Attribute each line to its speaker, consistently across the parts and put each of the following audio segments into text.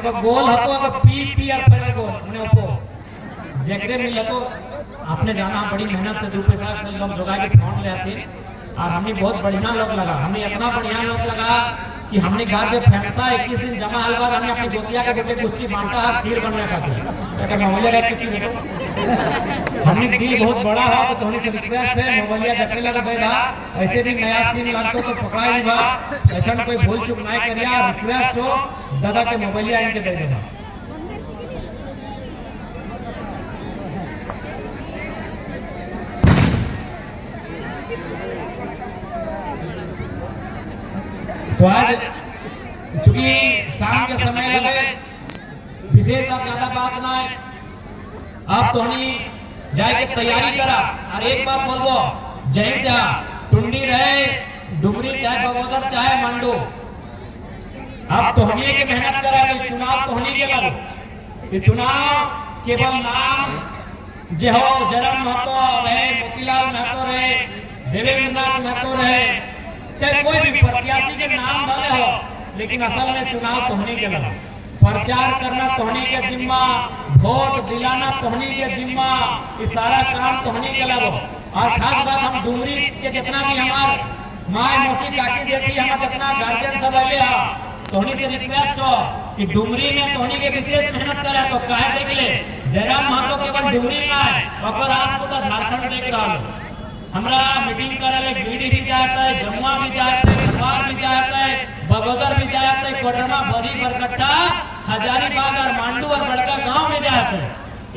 Speaker 1: एगो गोल हतो एगो पी और फिर गोल उन्हें ओपो जगरे मिल तो आपने जाना बड़ी मेहनत से 2 पैसा से लोग जुगा के फोन ले आते और हमने बहुत बढ़िया लोग लगा, हमने इतना बढ़िया लोग लगा कि हमने घर जब फैंसा 21 दिन जमा हल बाद हमने अपनी गोतिया के गोटे कुश्ती बांटा है खीर बनने का क्या मोबाइल रख की देखो हमने दिल बहुत बड़ा है तो थोड़ी सी रिक्वेस्ट है मोबाइलिया जकरे लगा दे दा ऐसे भी नया सीन लगतो तो पकड़ा ही बा ऐसा कोई भूल चूक ना करिया रिक्वेस्ट हो दादा के मोबाइलिया इनके दे देना। तो आज चूंकि शाम के समय लगे विशेष अब ज्यादा बात ना है, अब तो जाए के तैयारी करा और एक बार बोलबो जय से टुंडी रहे डुमरी चाहे बगोदर चाहे मंडू अब तो के मेहनत करा तो चुनाव तो के लगो ये चुनाव केवल नाम जे हो जरम महतो रहे मोतीलाल महतो रहे देवेंद्र नाथ महतो रहे चाहे कोई भी प्रत्याशी के नाम भले हो लेकिन असल में चुनाव तोहनी के लगा, प्रचार करना तोहनी के जिम्मा, वोट दिलाना तोहनी के जिम्मा, ये सारा काम तोहनी के लगो। और खास बात हम डुमरी के जितना भी हमार माँ मौसी काकी जेठी हमार जितना गार्जियन सब आए हा तोहनी से रिक्वेस्ट हो कि डुमरी में तोहनी के विशेष मेहनत करे तो काहे देख ले जयराम महतो केवल डुमरी ना है और आज को तो झारखंड देख रहा है, हमरा मीटिंग करे ले गिरिडीह भी जाता है, जमुआ भी जाता है, खरवार भी जाता है, बगोदर भी जाता है, कोडरमा बरी बरकट्टा हजारीबाग और मांडू और बड़का गांव में जाता है।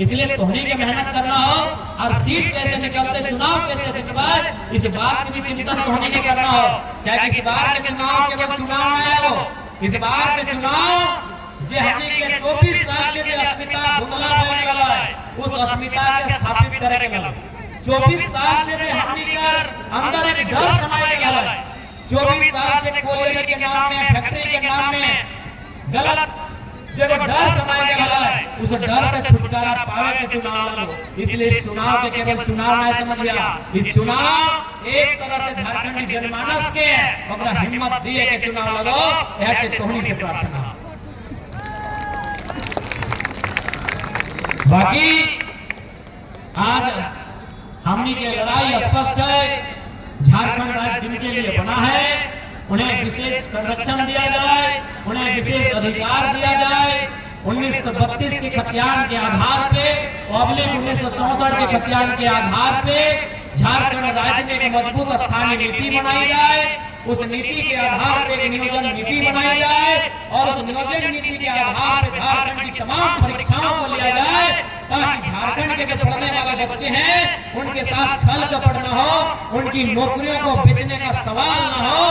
Speaker 1: इसलिए तोहनी के मेहनत करना हो और सीट कैसे निकलते चुनाव कैसे जितवाए इस बात की भी चिंतन तोहनी के करना हो। क्या इस बार के चुनाव केवल चुनाव नहीं लगो, इस बार के चुनाव जे हमनी के 24 साल के जो अस्मिता धुंधला बन गला है उस अस्मिता के स्थापित करे के लगे। 24 साल से हमनी कर अंदर एक डर समाये गया है, 24 साल से कोयले के नाम में फैक्ट्री के नाम में गलत जो डर समाये गया है उस डर से छुटकारा पावे के चुनाव लगो। इसलिए इस चुनाव के केवल चुनाव नहीं समझिया, इस चुनाव एक तरह से झारखंडी जनमानस के ओकरा हिम्मत दिए के चुनाव लगो यह के तोहनी से प्रार्थना। बाकी आज हमनी के लड़ाई स्पष्ट है, झारखंड राज्य जिनके लिए बना है उन्हें विशेष संरक्षण दिया जाए, उन्हें विशेष अधिकार दिया जाए। 1932 के खतियान के आधार पे और 1964 के खतियान के आधार पे झारखंड राज्य में एक मजबूत स्थानीय नीति बनाई जाए, उस नीति के आधार पे एक नियोजन नीति बनाई जाए और उस नियोजन नीति के आधार पे झारखंड की तमाम परीक्षाओं को लिया जाए ताकि झारखंड के जो पढ़ने वाले बच्चे हैं उनके साथ छल कपट न हो, उनकी नौकरियों को बेचने का सवाल न हो।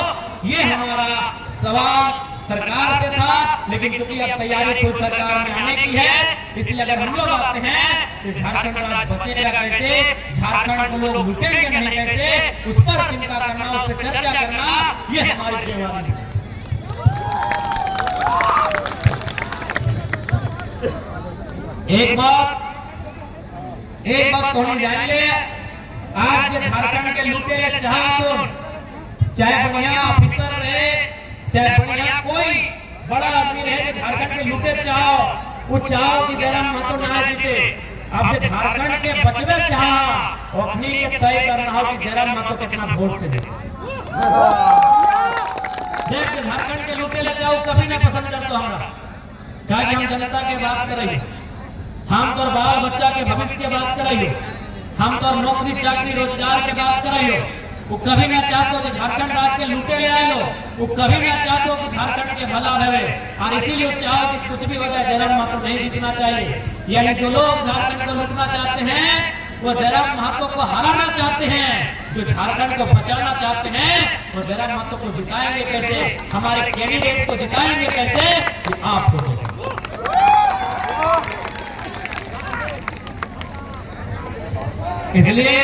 Speaker 1: ये हमारा सवाल सरकार से था, लेकिन क्योंकि अब तैयारी खुद सरकार में आने की है इसलिए अगर हम लोग आते हैं तो झारखंड राज्य बचेगा कैसे, झारखंड को लोग लूटेंगे नहीं कैसे, उस पर चिंता करना, उस पर चर्चा करना ये हमारी जिम्मेदारी है। एक बात तो नहीं जान ले, आज जो झारखंड के लूटे ले चाहे तुम चाहे बढ़िया ऑफिसर रहे चाहे बढ़िया कोई बड़ा आदमी रहे जो झारखंड के लूटे चाहो वो चाहो कि जयराम महतो ना जीते, अब जो झारखंड के बचवे चाहो अपनी के तय करना हो कि जयराम महतो कितना वोट से जीते। देख झारखंड के लूटे ले चाहो कभी ना पसंद करते हमरा, क्या कि हम जनता के बात कर रही है, हम तो बाल बच्चा के भविष्य के बात कर रही हो, हम तो नौकरी चाकरी रोजगार के बात कर रही हो। वो कभी ना चाहते हो झारखंड राज्य के लूटे ले आए लो, वो कभी ना चाहते हो कि झारखंड के भला भवे और इसीलिए चाहो कि कुछ भी हो जाए जयराम महतो नहीं जीतना चाहिए। यानी जो लोग झारखंड को लूटना चाहते हैं वो जयराम महतो को हराना चाहते हैं, जो झारखंड को बचाना चाहते हैं वो जयराम महतो को जिताएंगे कैसे, हमारे कैंडिडेट को जिताएंगे कैसे ये आपको इसलिए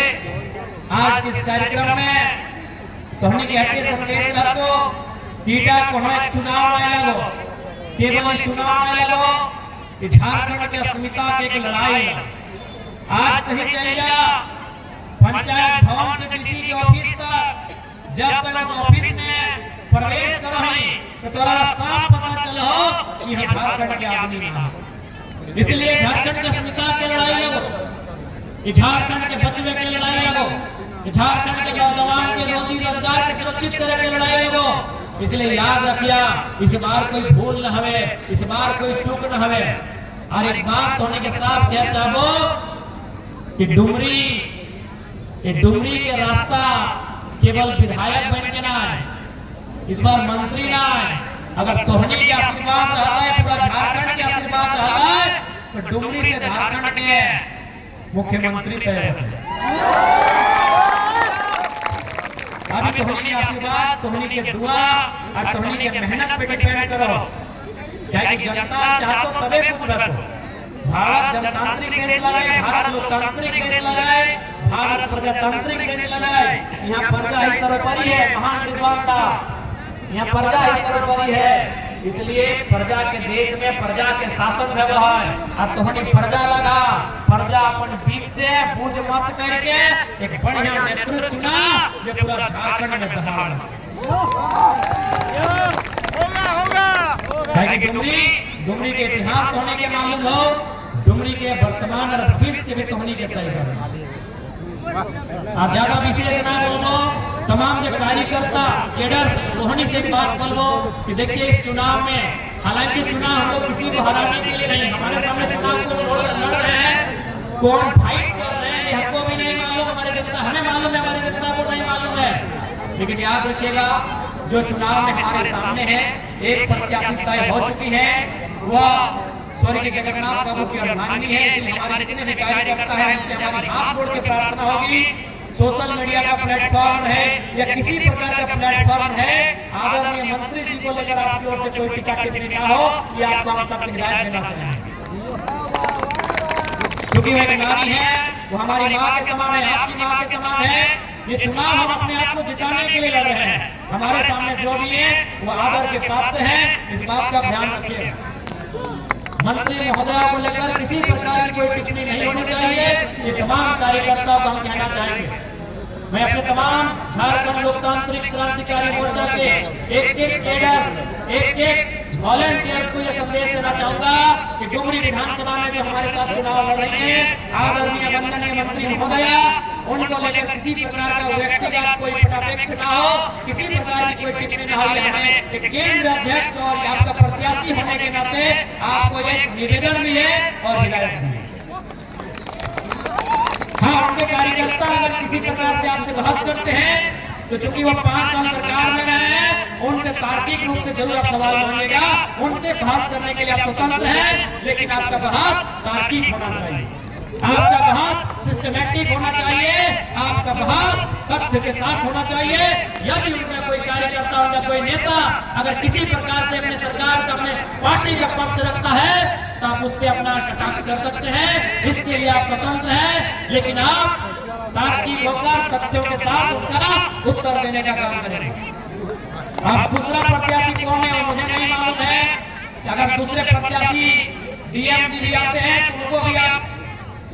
Speaker 1: आज इस कार्यक्रम में तोहनी के हटे संदेश रखो कीटा को एक चुनाव में लगो, केवल चुनाव में लगो कि झारखंड के अस्मिता की एक लड़ाई आज कहीं चल जा पंचायत भवन से डीसी के ऑफिस तक, जब तक उस ऑफिस में प्रवेश करो तो तोरा साफ पता चलो कि हम झारखंड के आदमी ना। इसलिए झारखंड के अस्मिता के लड़ाई लगो, झारखंड के बचवे के लड़ाई लगो, झारखंड के नौजवान के रोजी रोजगार के सुरक्षित करे के लड़ाई लगो। इसलिए याद रखिया, इस बार कोई भूल न हवे, इस बार कोई चूक न हवे। और एक बात होने के साथ क्या चाहो कि डुमरी के रास्ता केवल विधायक बन के ना है, इस बार मंत्री ना है। अगर तोहनी के आशीर्वाद रहा है, पूरा झारखंड के आशीर्वाद रहा है, तो डुमरी से झारखंड के मुख्यमंत्री तय होते। अभी तोहनी के आशीर्वाद, तोहनी के दुआ और तोहनी के मेहनत पे डिपेंड करो। क्या कि जनता चाहतो तबे कुछ रखो। भारत जनतांत्रिक देश लगाए, भारत लोकतांत्रिक देश लगाए, भारत प्रजातांत्रिक देश लगाए। यहाँ प्रजा ही सर्वोपरि है, महान विद्वान था। यहाँ प्रजा ही सर्वोपरि है। इसलिए प्रजा के देश में प्रजा के शासन व्यवहार और तोहनी प्रजा लगा, प्रजा अपन बीच से बूझ मत करके एक बढ़िया नेतृत्व चुना जो पूरा झारखंड में बहाल डुमरी के इतिहास तो होने के मालूम हो, डुमरी के वर्तमान और भविष्य के भी तोहनी के तय करना। आप ज्यादा विशेष ना बोलो, तमाम जो कार्यकर्ता केडर रोहनी से बात बोलो कि देखिए इस चुनाव में, हालांकि चुनाव हम लोग किसी को हराने के लिए नहीं, हमारे सामने चुनाव को लड़ रहे हैं, कौन फाइट कर रहे हैं हमको भी नहीं मालूम, हमारे जनता हमें मालूम है, हमारी जनता को नहीं मालूम है। लेकिन याद रखिएगा, जो चुनाव में हमारे सामने है, एक प्रत्याशी तय हो चुकी है, वह स्वर्गीय जगन्नाथ बाबू की अर्धांगिनी है। इसलिए हमारे जितने भी कार्यकर्ता है उनसे हमारी हाथ जोड़ के प्रार्थना होगी, सोशल मीडिया का प्लेटफॉर्म है या किसी प्रकार का प्लेटफॉर्म है, आदरणीय मंत्री जी को लेकर आपकी ओर से कोई टीका टिप्पणी ना हो, ये आपको हम सबको हिदायत देना चाहेंगे। क्योंकि वो एक नारी है, वो हमारी माँ के समान है, आपकी माँ के समान है। ये चुनाव हम अपने आप को जिताने के लिए लड़ रहे हैं। हमारे सामने जो भी है वो आदर के पात्र हैं, इस बात का ध्यान रखिए। मंत्री महोदया को लेकर किसी प्रकार की कोई टिप्पणी नहीं होनी चाहिए, ये तमाम कार्यकर्ताओं को हम कहना चाहेंगे। मैं अपने तमाम झारखंड लोकतांत्रिक क्रांतिकारी मोर्चा के एक कैडर्स, एक वॉलंटियर्स को यह संदेश देना चाहूंगा कि डुमरी विधानसभा में जो हमारे साथ चुनाव लड़ रही है, आदरणीय वंदनीय मंत्री महोदया, उनको लेकर किसी प्रकार का व्यक्तिगत कोई पटापेक्ष ना हो, किसी प्रकार की कोई टिप्पणी ना हो। हमें एक केंद्र अध्यक्ष और आपका प्रत्याशी होने के नाते आपको एक निवेदन भी है और हिदायत भी है। हाँ, उनके कार्यकर्ता अगर किसी प्रकार से आपसे बहस करते हैं तो चूंकि वो 5 साल सरकार में रहे हैं, उनसे तार्किक रूप से जरूर आप सवाल मांगेगा, उनसे बहस करने के लिए आप स्वतंत्र हैं, लेकिन आपका बहस तार्किक होना चाहिए, आपका बहस सिस्टमैटिक होना चाहिए, आपका बहस तथ्य के साथ होना चाहिए। यदि उनका कोई कार्यकर्ता, उनका कोई नेता अगर किसी प्रकार से अपने सरकार का, अपने पार्टी का पक्ष रखता है तो आप उस पर अपना कटाक्ष कर सकते हैं, इसके लिए आप स्वतंत्र हैं, लेकिन आप तार्किक होकर तथ्यों के साथ उनका उत्तर देने का काम करेंगे। अब दूसरा प्रत्याशी कौन है और मुझे नहीं मालूम है। अगर दूसरे प्रत्याशी डीएम जी भी आते हैं तो उनको भी आप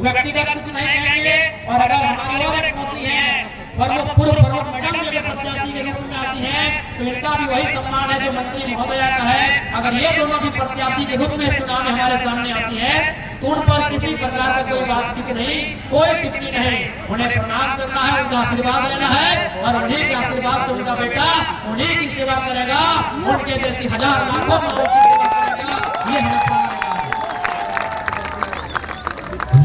Speaker 1: व्यक्तिगत कुछ नहीं कहेंगे, और अगर हमारी और एक मौसी है पूर्व प्रमुख मैडम जब प्रत्याशी के रूप में आती है तो इनका भी वही सम्मान है जो मंत्री महोदया का है। अगर ये दोनों भी प्रत्याशी के रूप में इस चुनाव में हमारे सामने आती है तो उन पर किसी प्रकार का कोई बातचीत नहीं, कोई टिप्पणी नहीं, उन्हें प्रणाम करना है, उनका आशीर्वाद लेना है और उन्हीं के आशीर्वाद से उनका बेटा उन्हीं की सेवा करेगा, उनके जैसी हजार लाखों माओ की सेवा करेगा।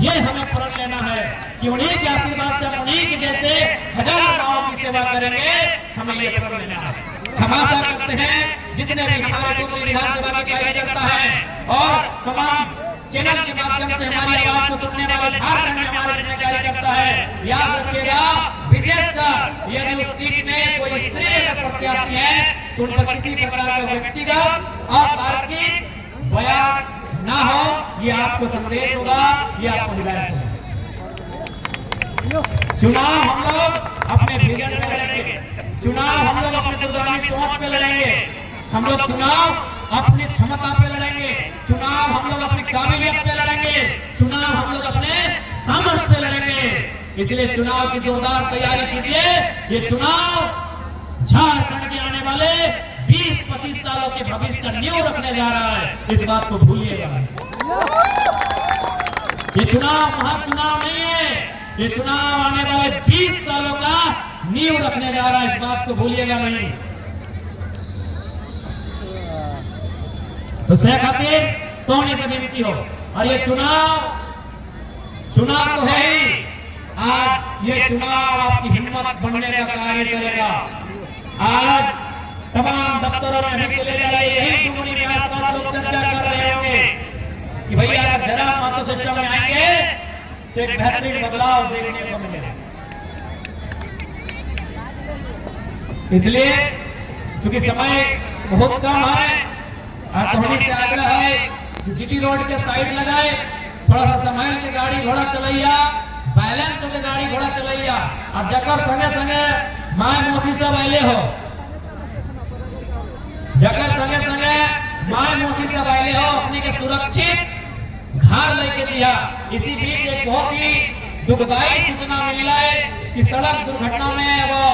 Speaker 1: ये हमें प्रण लेना है कि उन्हीं के आशीर्वाद से, उन्हीं के जैसे हजार माओ की सेवा करेंगे, हमें ये प्रण लेना है। हम आशा करते हैं जितने भी हमारे डुमरी विधानसभा के कार्यकर्ता हैं और तमाम चैनल के माध्यम से हमारी आवाज को सुनने वाले झारखंड में हमारे जितने कार्यकर्ता है, याद रखिएगा, विशेषकर यदि उस सीट में कोई स्त्री अगर प्रत्याशी है तो उन पर किसी प्रकार का व्यक्तिगत और तार्किक बयान ना हो, ये आपको संदेश होगा, ये आपको हिदायत होगा। चुनाव हम लोग अपने विजन पे लड़ेंगे, चुनाव हम लोग अपने दूरगामी सोच पे लड़ेंगे, हम लोग चुनाव अपनी क्षमता पे लड़ेंगे, चुनाव हम लोग अपनी काबिलियत पे लड़ेंगे, चुनाव हम लोग अपने सामर्थ्य पे लड़ेंगे। इसलिए चुनाव की जोरदार तैयारी कीजिए। ये चुनाव झारखंड के आने वाले 20-25 सालों के भविष्य का नींव रखने जा रहा है, इस बात को भूलिएगा नहीं। ये चुनाव महाचुनाव नहीं है, ये चुनाव आने वाले 20 सालों का नींव रखने जा रहा है, इस बात को भूलिएगा नहीं। तो से खातिर कौन से विनती हो, और ये चुनाव तो है ही। आज ये चुनाव आपकी हिम्मत बढ़ने का कार्य करेगा। आज तमाम दफ्तरों में भी चले जाइए, यही डुमरी में आसपास लोग चर्चा कर रहे होंगे कि भैया अगर जरा मातो सिस्टम में आएंगे तो एक बेहतरीन बदलाव देखने को मिलेगा। इसलिए चूंकि समय बहुत कम है, धोनी से आग्रह है कि जीटी रोड के साइड लगाए, थोड़ा सा संभाल के गाड़ी घोड़ा चलैया, बैलेंस होकर गाड़ी घोड़ा चलैया, और जकर संगे संगे माय मौसी सब आइले हो, जकर संगे संगे माय मौसी सब आइले हो, अपने के सुरक्षित घर लेके दिया। इसी बीच एक बहुत ही दुखदायी सूचना मिल रहा है कि सड़क दुर्घटना में वो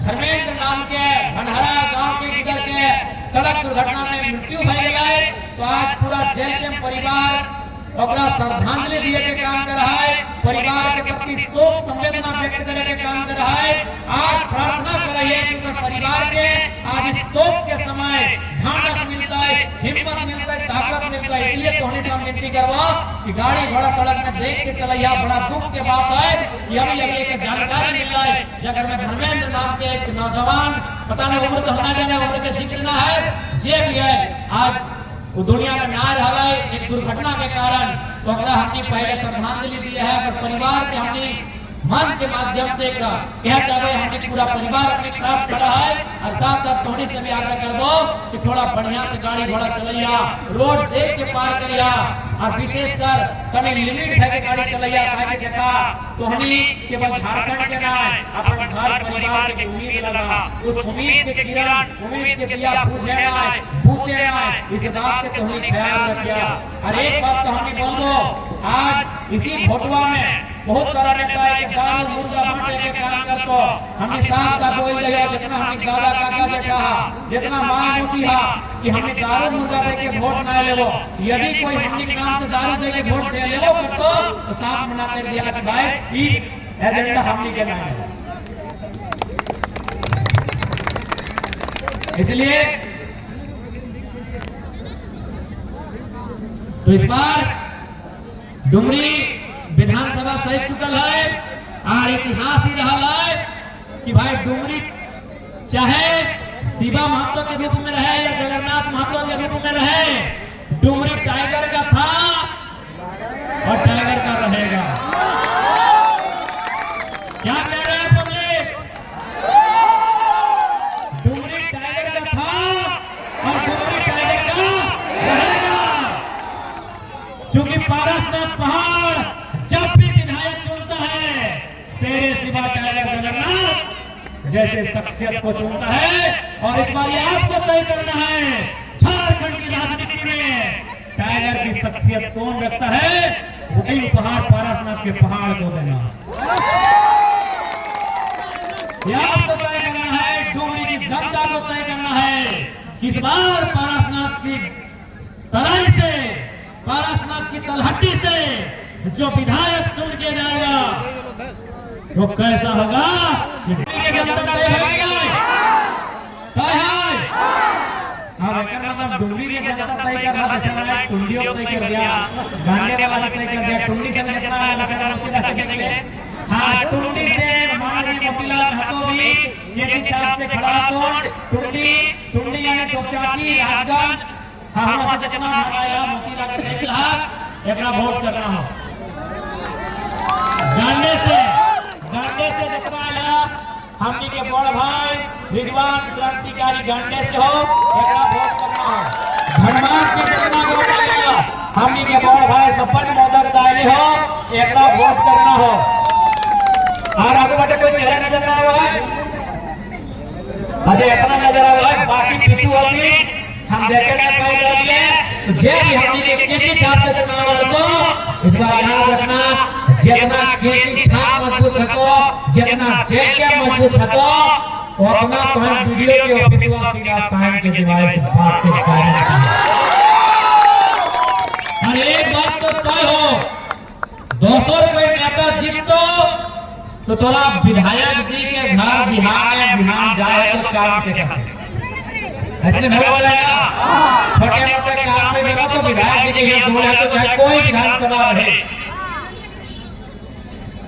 Speaker 1: धर्मेंद्र नाम के धनहरा गांव के गिदर के सड़क दुर्घटना में मृत्यु भय गए। तो आज पूरा जेल के परिवार ओकरा श्रद्धांजलि दिए के काम कर रहा है, परिवार के प्रति शोक संवेदना व्यक्त करे के काम कर रहा है। आज प्रार्थना कर रही है कि परिवार के आज इस शोक के समय ढांढस मिलता है, हिम्मत मिलता है, ताकत मिलता है। इसलिए तोहनी से विनती करवा कि गाड़ी घोड़ा सड़क में देख के चलैया। बड़ा दुख के बात है, अभी एक जानकारी मिल रहा है, जगह में धर्मेंद्र नाम के एक नौजवान, पता नहीं उम्र तो हम ना जाने, उम्र के जिक्र ना है, जे भी है, आज वो दुनिया में ना रहा है एक दुर्घटना के कारण। तो अगर हमने पहले श्रद्धांजलि दी है, अगर परिवार के हमने मंच के माध्यम से कह चाहे हमने पूरा परिवार अपने साथ खड़ा है, और साथ साथ तोहनी से भी आग्रह करबो कि थोड़ा बढ़िया से गाड़ी घोड़ा चलैया, रोड देख के पार करिया, और विशेषकर कने लिमिट है के गाड़ी चलैया। काहे देखा तोहनी केवल झारखंड के ना अपन घर परिवार के उम्मीद लगा, उस उम्मीद के किरण, उम्मीद के दिया बुझे ना बूते ना, इस बात के तोहनी ख्याल रखिया। और एक बात तो हमने बोल दो, आज इसी भोटवा में बहुत सारा नेता है कि दारू मुर्गा बांटे के काम करतो। हमने साफ साफ बोल दिया, जितना हमने दादा काका जेठा जितना मां मौसी हा कि हमने दारू मुर्गा दे के वोट ना लेवो। यदि कोई हमने के नाम से दारू दे के वोट दे लेवो करतो तो साफ मना कर दिया कि भाई ई एजेंडा हमने के नाम है। इसलिए तो इस बार डुमरी विधानसभा सह चुकल है, और इतिहास ही रहा है कि भाई डुमरी चाहे शिवा महतो के रूप में रहे या जगन्नाथ महतो के रूप में रहे, डुमरी टाइगर का था और टाइगर का रहेगा। क्या कह रहे हैं पब्लिक? डुमरी टाइगर का था और डुमरी टाइगर का रहेगा। क्योंकि पारसनाथ पहाड़ जब भी विधायक चुनता है, शेरे शिवा टाइगर जगन्नाथ जैसे शख्सियत को चुनता है। और इस बार ये आपको तय करना है, झारखंड की राजनीति में टाइगर की शख्सियत कौन रखता है, वही उपहार पारसनाथ के पहाड़ को देना। ये आपको तय करना है, डुमरी की जनता को तय करना है कि इस बार पारसनाथ की तराई से, पारसनाथ की तलहटी से जो विधायक चुन के जाएगा वो कैसा होगा, जनता तय मतलब डुमरी की जनता तय करना, जैसे टुंडियों तय कर दिया, गांडे वाला तय कर दिया, टुंडी से जितना बेचारा मोतीलाल के लिए, हाँ टुंडी से माननीय मोतीलाल महतो भी ये छाप से खड़ा, तो टुंडी यानी तो चाची राजगंज, हाँ वहां से जितना आया मोतीलाल के खिलाफ एक वोट करना हो। गांडे से जितना आया हमनी के बड़ भाई रिजवान क्रांतिकारी गांडे से हो, एक वोट करना हो। धनबाद से जितना वोट आया हमनी के बड़ भाई सपन मोदक दायले हो, एक वोट करना हो। और आगे बढ़े कोई चेहरा नजर ना हुआ है, अच्छा इतना नजर आ रहा है, बाकी पीछू होती हम देखे नहीं पाए लिए। तो जे भी हमनी के केची छाप से चुनाव लड़तो, इस बार याद रखना, जितना केची छाप मजबूत हतो, जितना जेल के मजबूत हतो, वो अपना कहीं वीडियो के ऑफिसवा सीधा कान के दिमाग से बात के कारण और एक बात तो तय हो, 200 कोई नेता जीतो तो तोरा विधायक जी के घर बिहान जाए तो काम के करते ऐसे नहीं होता है ना। छोटे मोटे काम में लगा तो विधायक जी के यहाँ दूर है तो चाहे कोई विधानसभा रहे,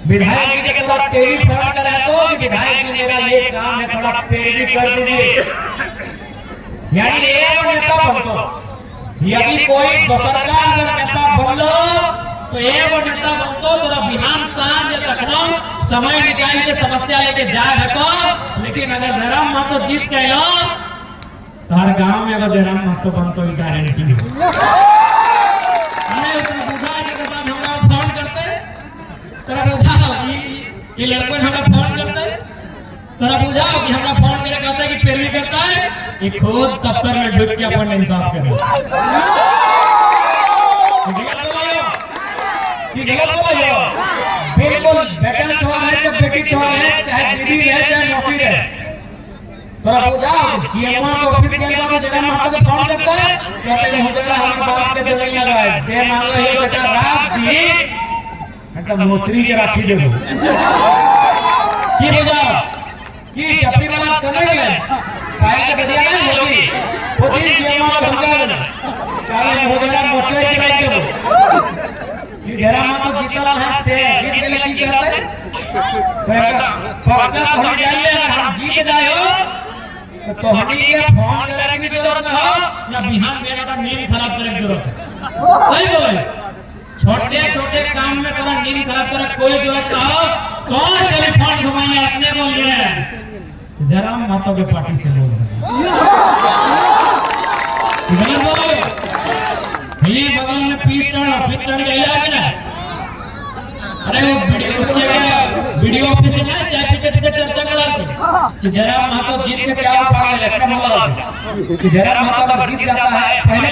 Speaker 1: विधायक जी के थोड़ा टेलीफोन करा तो कि विधायक जी मेरा ये काम है थोड़ा पैरवी कर दीजिए। यानी एक नेता बनतो, यदि कोई दूसर का अगर नेता बनलो तो एक नेता बनतो तोरा बिहान सांझ कखनो समय निकाल के समस्या लेके जाए तो। लेकिन अगर जयराम महतो जीत गए तो हर गांव में अगर जयराम महतो बनतो ही गारंटी है। अरे उतना बुझा के बाद हमरा फोन करते, तोरा बुझाओ कि ये लड़कों हमरा फोन करते, तोरा बुझाओ कि हमरा फोन करे कहता है कि पैरवी करता है, ये खुद दफ्तर में ढुक के अपन इंसाफ करे। कि गलत बोला हो? बिल्कुल बेटा छोड़ है चाहे बेटी छोड़ है, चाहे दीदी रहे चाहे मौसी रहे, तोरा बुझाओ कि जीएमओ के ऑफिस गए बाबू जयराम महतो को फोन करता है कहते हैं मुझे हमारे बाप के जमीन लगाए दे मांगो ये सेटा रात दी मतलब मोचरी के राखी देबो की बुझाओ की चपड़ी वाला करने गए फाइल के दिया नहीं होगी पूछी जीएमओ को धमका देना काले मुझे मोचरी के राख देबो। ये जयराम महतो जीतल है से जीत गेले की कहते कहता फक्का होने जाइए अगर हम जीत जाए तो हनी के फोन करे की जरूरत ना हो ना बिहान में ना नींद खराब करे की जरूरत है। सही बोले, छोटे छोटे काम में तोरा नींद खराब करे कोई जरूरत ना हो। कौन टेलीफोन घुमाइए अपने बोलिए जयराम महतो के पार्टी से बोल रहे ये बगल में पीतल गया है ना। अरे वो वीडियो ऑफिस में चाय पीते चर्चा करा कि जयराम महतो जीत के क्या उखाड़ ले इसका बोला कि जयराम महतो अगर जीत जाता है पहले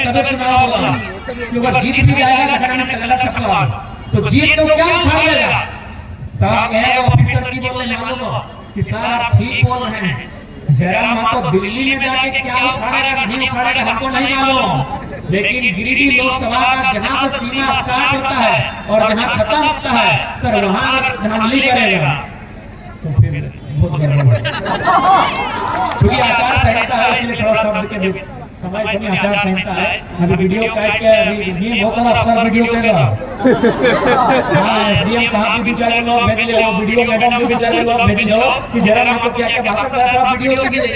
Speaker 1: तभी चुनाव बोला कि अगर जीत भी जाएगा झगड़ा में सगला छपला तो जीत तो क्या उखाड़ लेगा। तब एक ऑफिसर की बोल रहे मालूम हो कि सर आप ठीक बोल रहे हैं, जयराम महतो दिल्ली में जाके क्या उखाड़ेगा नहीं उखाड़ेगा हमको नहीं मालूम, लेकिन गिरिडीह लोकसभा का जहां से सीमा स्टार्ट होता है और जहां खत्म होता है सर वहां अगर धांधली करेगा तो फिर बहुत गड़बड़ है। चूंकि आचार संहिता है इसलिए थोड़ा शब्द के समय थोड़ी आचार संहिता है। अभी वीडियो काट के अभी बहुत सारा अफसर वीडियो कर रहा हाँ एसडीएम साहब भी 2-4 लोग भेज ले हो, वीडियो मैडम भी 2-4 लोग भेज लो कि जयराम महतो क्या क्या भाषण कर रहा वीडियो कीजिए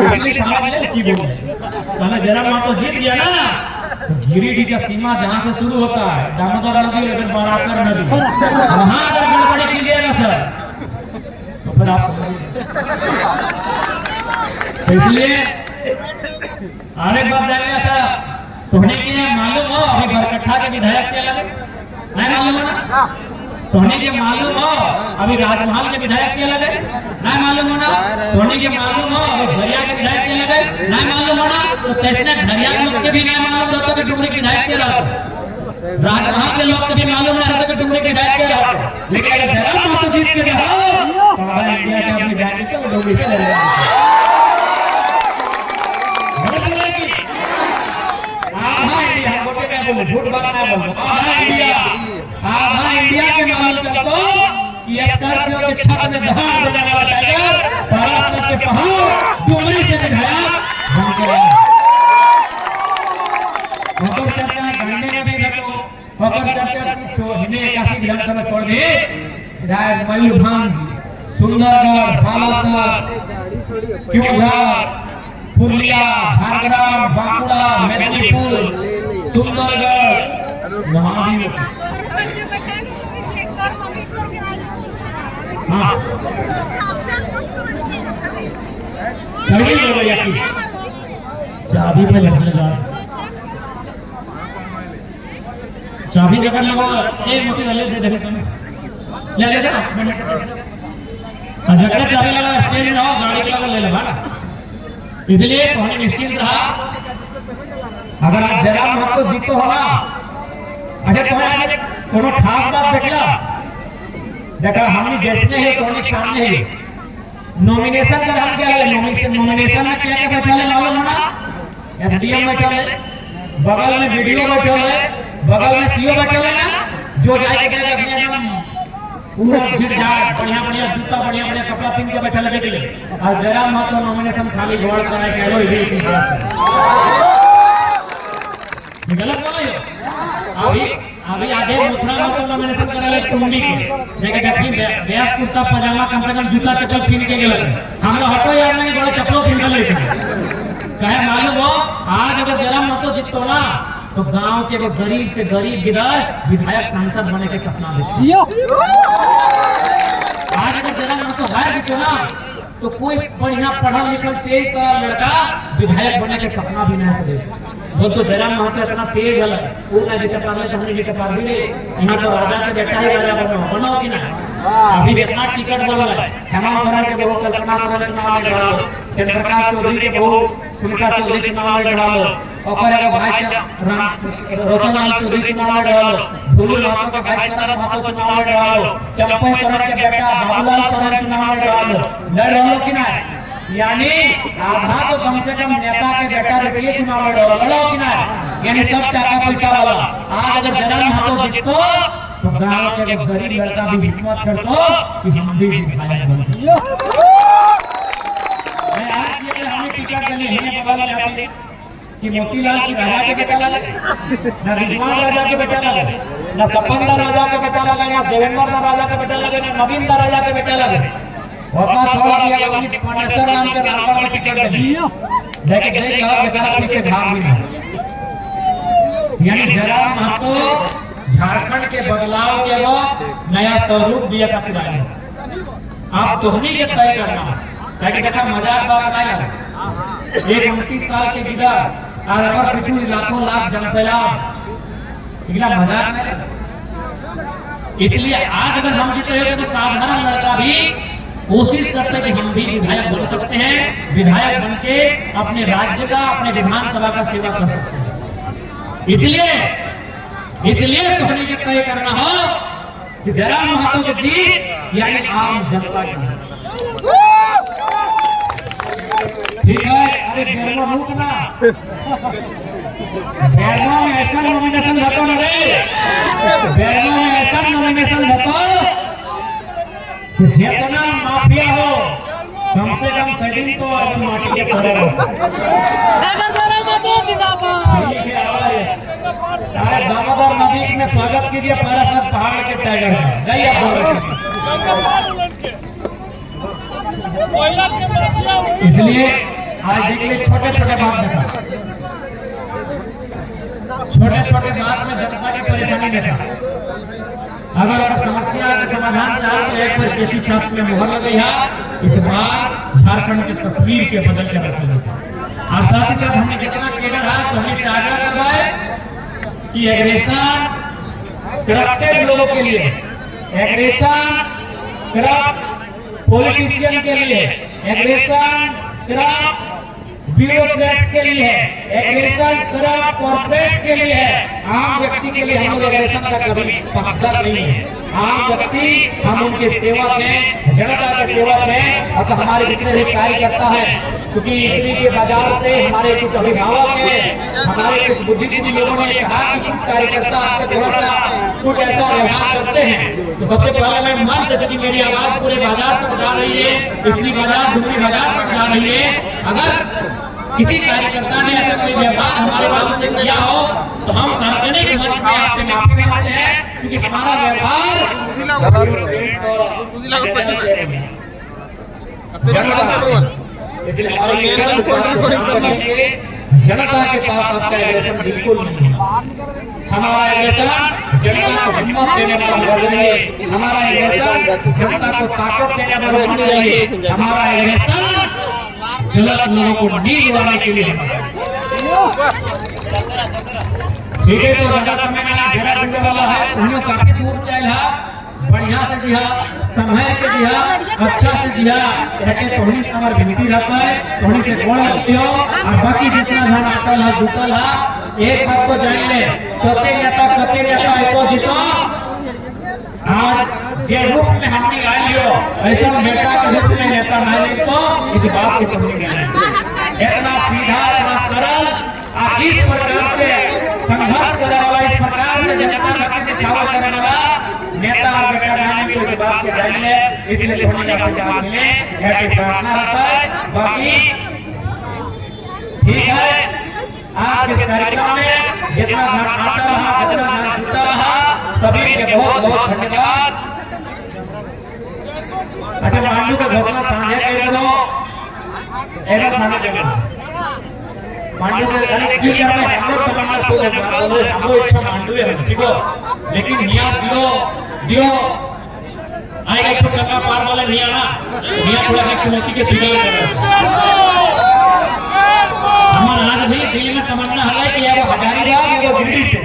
Speaker 1: इसलिए समझ ले की बोल रहे। जयराम महतो जीत गया ना तो गिरिडीह का सीमा जहां से शुरू होता है दामोदर नदी अगर बराकर नदी वहां अगर गड़बड़ी कीजिएगा सर तो फिर आप समझिए। तो इसलिए आने बात जानिए। अच्छा तोहने के मालूम हो अभी बरकट्ठा के विधायक क्या लगे नहीं मालूम है ना? तोहने के मालूम हो अभी राजमहल के विधायक क्या लगे नहीं मालूम हो ना? तोहने के मालूम हो अभी झरिया के विधायक क्या लगे नहीं मालूम हो ना? तो तैसने झरिया के लोग के भी नहीं मालूम रहता कि डुमरी के विधायक क्या रहता, राजमहल के लोग के भी मालूम नहीं रहता कि डुमरी के विधायक क्या रहता। लेकिन अगर जयराम महतो जीत के जाओ तो आधा इंडिया के अपने जाके तो डुमरी से लड़ जाएंगे। झूठ बात नहीं बोलो, आधा इंडिया के मालूम चलतो कि स्कॉर्पियो के छत में धान देने वाला टाइगर महाराष्ट्र के पहाड़ डुमरी से विधायक बन के आया। चर्चा गन्ने में भी देखो होकर चर्चा की हिने 81 विधानसभा छोड़ दी विधायक मयूरभान जी सुंदरगढ़ बालासर क्योंझार पुरलिया झारग्राम बांकुड़ा मेदिनीपुर सुंदरगढ़ वहां भी हाँ चाबी ले गया की चाबी पे लगा चाबी जगह लगा एक मोती ले दे दे तुम ले ले ना बढ़िया से जगह चाबी लगा स्टेज में हो गाड़ी के लगा ले ले ना। इसलिए तो निश्चिंत रहा अगर आप जयराम महतो जीतो हो ना। अच्छा तो आज कोनो खास बात देखला देखा हमने जैसने है तो सामने है नॉमिनेशन कर हम क्या ले नॉमिनेशन में क्या क्या बैठा है मालूम है ना? एसडीएम बैठा है, बगल में वीडियो बैठा है, बगल में सीओ बैठा है ना, जो जाके क्या अपने एकदम पूरा झिड़झाड़ बढ़िया बढ़िया जूता बढ़िया बढ़िया कपड़ा पहन के बैठा देख ले। और जरा मत नॉमिनेशन खाली घोड़ कराए के लो ये इतिहास है। गलत बोल रहे हो। अभी आज मथुरा में तो नॉमिनेशन कराले टुंडी के जगह देखी बेस कुर्ता पजामा कम से कम जूता चप्पल पहन के गेल हमरा हटो यार नहीं बड़ा चप्पलो पहन के लेके कहे मालूम हो आज अगर जरा मतो जीतो ना तो गांव के वो गरीब से गरीब गिदर विधायक सांसद बने के सपना देखते। आज अगर जरा मतो हार जीतो ना तो कोई बढ़िया पढ़ल लिखल तेज का लड़का विधायक बने के सपना भी नहीं सके। बोल तो जयराम महतो इतना तेज है वो ना जीते पार ले तो हमने जीते पार भी रे। यहाँ तो राजा के बेटा ही राजा बनो कि ना। अभी जितना टिकट बन रहा है हेमंत सोरेन के बहू कल्पना सोरेन चुनाव में लड़ा लो, चंद्रप्रकाश चौधरी के बहू सुनीता चौधरी चुनाव में लड़ा लो, और एगो भाई रोशन लाल चौधरी चुनाव में लड़ा लो, भूलू महतो के भाई शरद महतो चुनाव में लड़ा लो, चंपई सोरेन के बेटा बाबूलाल सोरेन चुनाव में लड़ा लो कि ना। यानी आधा तो कम से कम नेता के बेटा बेटी चुनाव में लड़ो कि ना। यानी सब टाका पैसा वाला। आज अगर जयराम महतो जीतो तो गांव के एक गरीब लड़का भी हिम्मत करतो कि हम भी विधायक बन सकते। मैं आज ये हमें टिकट के लिए हमें बगल में आते कि मोतीलाल की राजा के बेटा लगे, ना रिजवान राजा के बेटा लगे, ना सपंदा राजा के बेटा लगे, ना देवेंद्र राजा के बेटा लगे, ना नवीन राजा के बेटा लगे। अपना छोड़ा दिया अपनी पनेसर नाम के रामगढ़ में टिकट दे दिया जाके देख कहा बेचारा ठीक से भाग भी नहीं। यानी जयराम महतो झारखंड के बदलाव के वो नया स्वरूप दिया का पुराने आप तोहनी के तय करना ताकि देखा मजाक बात नहीं लगे। एक 29 साल के गिदर और अगर पिछू लाखों लाख जनसैलाब इतना मजाक नहीं लगे। इसलिए आज अगर हम जीते हैं तो साधारण लड़का भी कोशिश करते कि हम भी विधायक बन सकते हैं, विधायक बनके अपने राज्य का अपने विधानसभा का सेवा कर सकते हैं। इसलिए तोहनी के तय करना हो कि जयराम महतो की जीत यानी आम जनता की जीत। ठीक है। अरे बेरवा मुख ना बेरवा में ऐसा नॉमिनेशन होता ना रे, बेरवा में ऐसा नॉमिनेशन होता जितना माफिया हो कम से कम सदिन तो एकदम माटी के पड़े रहो। अरे दामोदर नदी में स्वागत कीजिए पारसनाथ पहाड़ के टाइगर का। जाइए इसलिए आज देख ले छोटे छोटे बात देखा, छोटे छोटे बात में जनता की परेशानी देखा। अगर समस्या का समाधान चाहे तो एक बार केसी छाप में मुहर लगी है। इस बार झारखंड की तस्वीर के बदल के रखे और साथ ही साथ हमने जितना केडर है तो हमें से आग्रह करवाए कि एग्रेशन करप्टेड लोगों के लिए, एग्रेशन करप्ट पॉलिटिशियन के लिए, एग्रेशन करप्ट ब्यूरोक्रेट्स के लिए है, एग्रेशन करप्ट कॉर्पोरेट्स के लिए है। आम व्यक्ति के लिए हम लोग एग्रेशन का कभी पक्षधर नहीं है। आम व्यक्ति हम उनके सेवक हैं, जनता के सेवक हैं। और तो हमारे जितने भी कार्यकर्ता हैं, क्योंकि इसलिए के बाजार से हमारे कुछ अभिभावक हैं, हमारे कुछ बुद्धिजीवी लोगों ने कहा कि कुछ कार्यकर्ता आपके थोड़ा सा कुछ ऐसा व्यवहार करते हैं। तो सबसे पहले मैं मंच से, क्योंकि मेरी आवाज पूरे बाजार तक जा रही है, इसलिए बाजार दुमनी बाजार तक जा रही है। अगर किसी कार्यकर्ता ने ऐसा कोई व्यवहार हमारे नाम से किया हो तो हम सार्वजनिक मंच में आपसे माफी मांगते हैं, क्योंकि हमारा व्यवहार इसलिए हमारे जनता के पास आपका एग्रेशन बिल्कुल नहीं है। हमारा एग्रेशन जनता को हिम्मत देने वाला होना चाहिए, हमारा एग्रेशन जनता को ताकत देने वाला होना चाहिए, हमारा एग्रेशन गलत लोगों को नींद उड़ाने के लिए। ठीक है। तो ज्यादा समय में घेरा डूबने वाला है, उन्हें काफी दूर से आयल है, बढ़िया से जिहा संभल के जिहा अच्छा से जिहा कहते तोहनी से हमार विनती रहता है, तोहनी से गोड़ लगती हो। और बाकी जितना जन आटल है जुटल है, एक बात तो जान ले, कते नेता एको जीतो। आज जे रूप में हमने गाय लियो ऐसा नेता के रूप में नेता ना ले तो इस बात की तुमने गाय इतना सीधा इतना सरल और इस प्रकार से संघर्ष करने वाला इस प्रकार से जनता खातिर निछावर करने वाला नेता और बेटा गाने को इस बात के जानिए इसलिए धोनी का आशीर्वाद मिले यह प्रार्थना रहता है। बाकी ठीक है आज इस कार्यक्रम में जितना जहां आता रहा जितना जहां जुटा रहा सभी के बहुत बहुत धन्यवाद। अच्छा मांडू का घोषणा साझा कर दो एकदम साझा कर दो मांडू के अरे की क्या है हम लोग तमन्ना सो दे बोलो हम लोग इच्छा मांडू है ठीक हो लेकिन हिया दियो आएगा तो गंगा पार वाला नहीं आना हिया थोड़ा एक चुनौती के स्वीकार कर हमारा आज भी दिल में तमन्ना है कि वो हजारीबाग या वो गिरडी से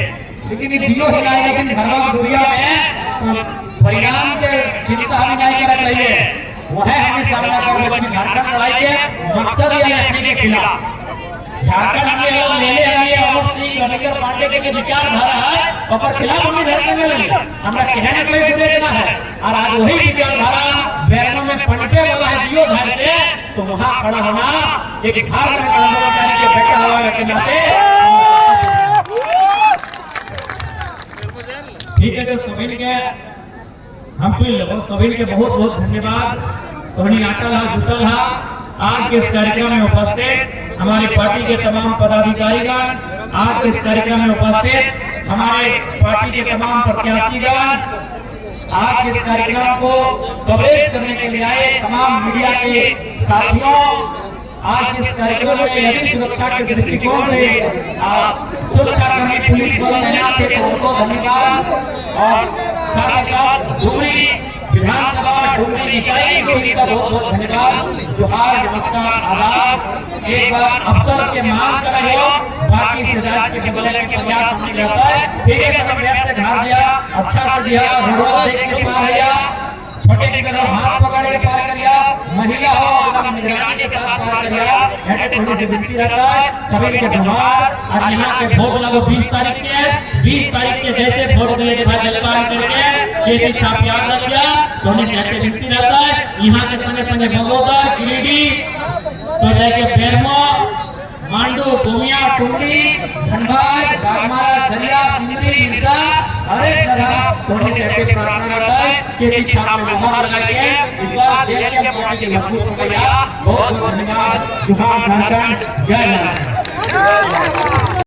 Speaker 1: लेकिन ये दियो ही आए लेकिन घरवा दुनिया में परिणाम के चिंता हमें नहीं कर रही है वो है हमें सामना कर रहे झारखंड लड़ाई के मकसद ये रखने के खिलाफ झारखंड हमने ले ले हमें अमर सिंह रविंद्र पांडे के जो विचारधारा है और खिलाफ हमें झारखंड में लगे हमरा कहने कोई बुरे ना है और आज वही विचारधारा बैरनों में पनपे वाला है दियो धार से तो वहां खड़ा होना एक झारखंड आंदोलनकारी के बेटा हुआ के नाते ठीक है। तो सभी के हम सुन लो सभी के बहुत बहुत धन्यवाद तोहनी आटल हा जुटल हा आज के इस कार्यक्रम में उपस्थित हमारे पार्टी के तमाम पदाधिकारीगण आज के इस कार्यक्रम में उपस्थित हमारे पार्टी के तमाम प्रत्याशीगण आज के इस कार्यक्रम को कवरेज करने के लिए आए तमाम मीडिया के साथियों आज इस कार्यक्रम में यदि सुरक्षा के दृष्टिकोण से सुरक्षा कर्मी पुलिस बल तैनात थे तो उनको धन्यवाद और साथ ही साथ डुमरी विधानसभा डुमरी इकाई की टीम का बहुत बहुत धन्यवाद जोहार नमस्कार आदाब। एक बार अफसर के मांग कर रहे हो बाकी से राज्य के बदलने के प्रयास हमने रहता है ठीक है सब प्रयास से घर दिया अच्छा से दिया रोड देख के पार है छोटे की तरह हाथ पकड़ के पार करिया महिला हो एकदम निगरानी के साथ पार करिया हेड थोड़ी से विनती रहता है सभी के जोहार और यहाँ के वोट लगो 20 तारीख के 20 तारीख के जैसे वोट दिए थे भाई जलपान करके ये चीज छाप याद रखिया थोड़ी से हटे विनती रहता है यहाँ के संगे संगे बगोदर गिरिडीह तो जाके बेरमो मांडू टोमिया टुंडी धनबाद बागमारा झरिया सिमरी मिर्जा हर एक जगह थोड़ी से हटे प्रार्थना रहता है कि चीज छाप में मोहर लगा के इस बार जेल के पार्टी के मजबूत हो गया बहुत बहुत धन्यवाद। जोहार झारखंड जय हिंद।